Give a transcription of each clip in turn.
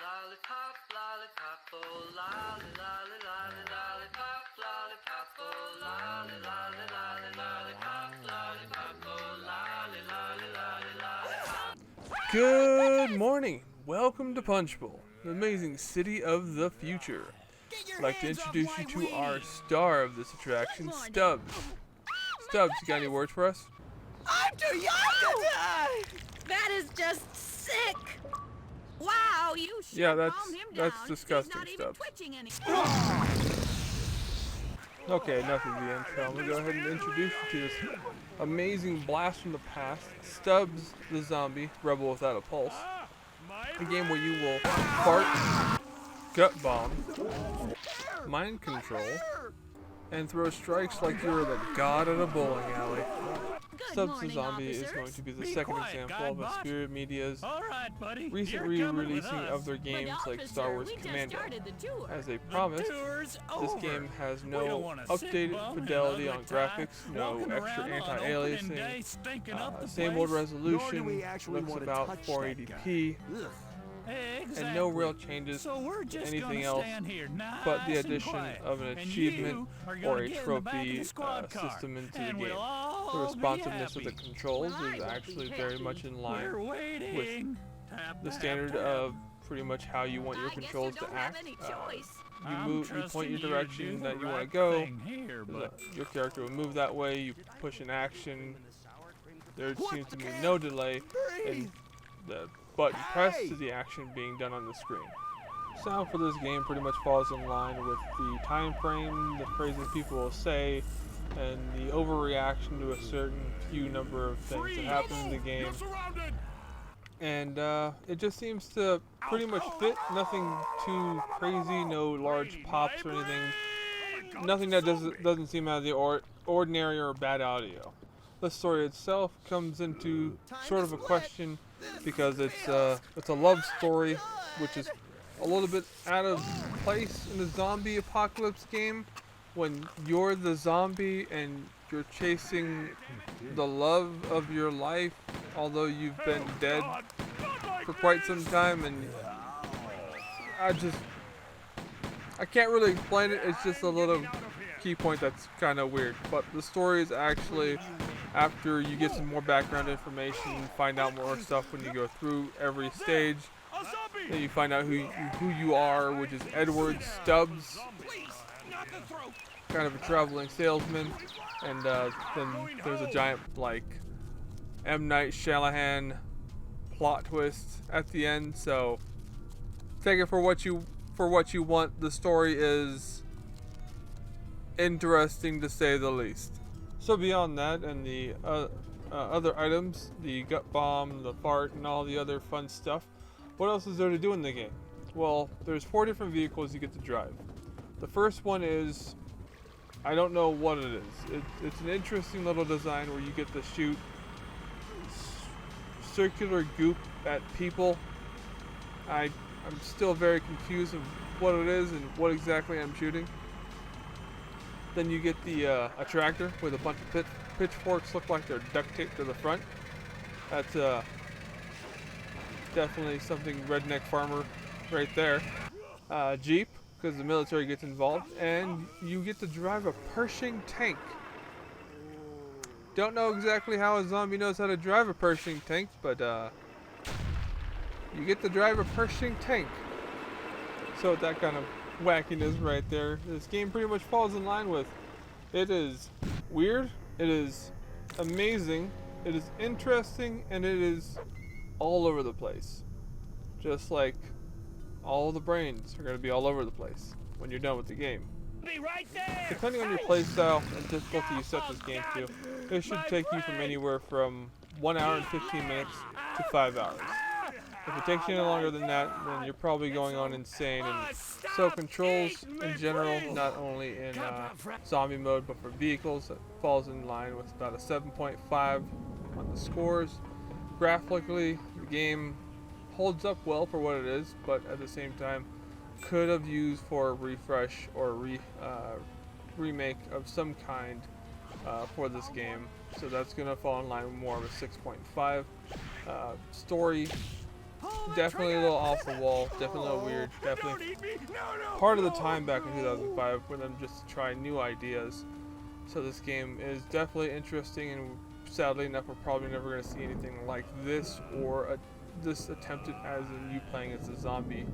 Lollipop, lollipop, oh lolly, lolly, lolly, lollipop, lollipop, oh lolly, lolly, lolly, lollipop, lollipop, oh lolly, lolly, lolly, lollipop. Good morning. Welcome to Punch Bowl, the amazing city of the future. I'd like to introduce you to our star of this attraction, Stubbs. Stubbs, you got any words for us? I'm too young to die! That is just sick! Wow, you should Yeah, calm him down. that's disgusting, He's not Stubbs. even twitching any. Okay, enough of the intro. I'm going to go ahead and introduce you to this amazing blast from the past, Stubbs the Zombie, Rebel Without a Pulse. A game where you will fart, gut bomb, mind control, and throw strikes like you're the god at a bowling alley. Stubbs the Zombie is going to be the second example of a Spirit Media's recent re-releasing of their games like Star Wars Commando. As they promised, this game has no updated fidelity on graphics, no extra anti-aliasing, same old resolution, looks about 480p, and no real changes to anything else but the addition of an achievement or a trophy system into the game. The responsiveness of the controls is actually very much in line with the standard of pretty much how you want your controls to act. You point your direction that you want to go, your character will move that way, you push an action, there seems to be no delay in the button press to the action being done on the screen. Sound for this game pretty much falls in line with the time frame, the phrases people will say, and the overreaction to a certain few number of things that happen in the game. And it just seems to pretty much fit. Nothing too crazy, no large pops or anything. Nothing that doesn't seem out of the ordinary or bad audio. The story itself comes into sort of a question because it's a love story, which is a little bit out of place in the zombie apocalypse game when you're the zombie and you're chasing the love of your life, although you've been dead for quite some time. And I can't really explain it. It's just a little key point that's kind of weird. But the story is actually, after you get some more background information, find out more stuff when you go through every stage, then you find out who you are, which is Edward Stubbs, kind of a traveling salesman, and then there's a giant like M. Night Shyamalan plot twist at the end. So take it for what you want. The story is interesting to say the least. So beyond that and the other items, the gut bomb, the fart, and all the other fun stuff, what else is there to do in the game? Well, there's 4 different vehicles you get to drive. The first one is, I don't know what it is. It's an interesting little design where you get to shoot circular goop at people. I'm still very confused of what it is and what exactly I'm shooting. Then you get the a tractor with a bunch of pitchforks, look like they're duct taped to the front. That's definitely something redneck farmer right there. Jeep, because the military gets involved, and you get to drive a Pershing tank. Don't know exactly how a zombie knows how to drive a Pershing tank, but you get to drive a Pershing tank. So that kind of wackiness right there, this game pretty much falls in line with. It is weird, it is amazing, it is interesting, and it is all over the place. Just like all the brains are going to be all over the place when you're done with the game. Depending on your playstyle and difficulty you set this game to, it should take you from anywhere from 1 hour and 15 minutes to 5 hours. If it takes you any longer than that, then you're probably going on insane. And so controls in general, not only in zombie mode, but for vehicles, it falls in line with about a 7.5 on the scores. Graphically, the game holds up well for what it is, but at the same time, could have used for a refresh or remake of some kind for this game. So that's going to fall in line with more of a 6.5. Story definitely a little off the wall, definitely a little weird, definitely part of the time back in 2005 for them just to try new ideas. So this game is definitely interesting, and sadly enough, we're probably never going to see anything like this or this attempted as in you playing as a zombie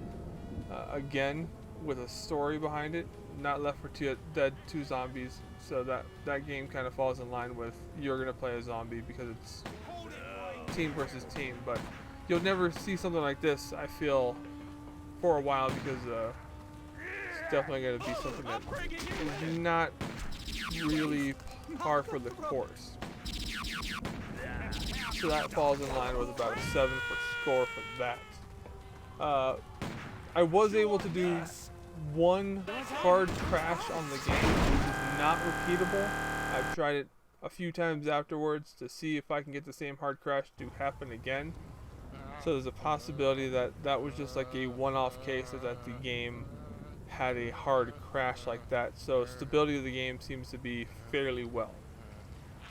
again with a story behind it. Not Left 4 Dead 2 Zombies, so that game kind of falls in line with you're going to play a zombie because it's team versus team, but you'll never see something like this, I feel, for a while, because it's definitely going to be something that is not really par for the course. So that falls in line with about a 7 for score for that. I was able to do one hard crash on the game, which is not repeatable. I've tried it a few times afterwards to see if I can get the same hard crash to happen again. So there's a possibility that that was just like a one-off case, or that the game had a hard crash like that. So stability of the game seems to be fairly well.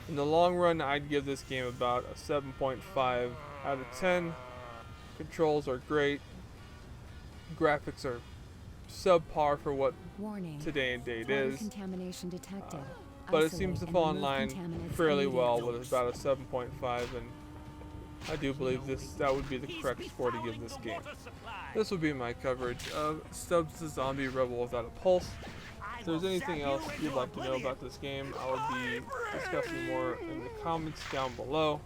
In the long run, I'd give this game about a 7.5 out of 10. Controls are great. Graphics are subpar for what today and date is. Contamination detected. But it seems to fall in line fairly well with about a 7.5, and I do believe that would be the correct score to give this game. This would be my coverage of Stubbs the Zombie Rebel Without a Pulse. If there's anything else you'd like to know about this game, I will be discussing more in the comments down below.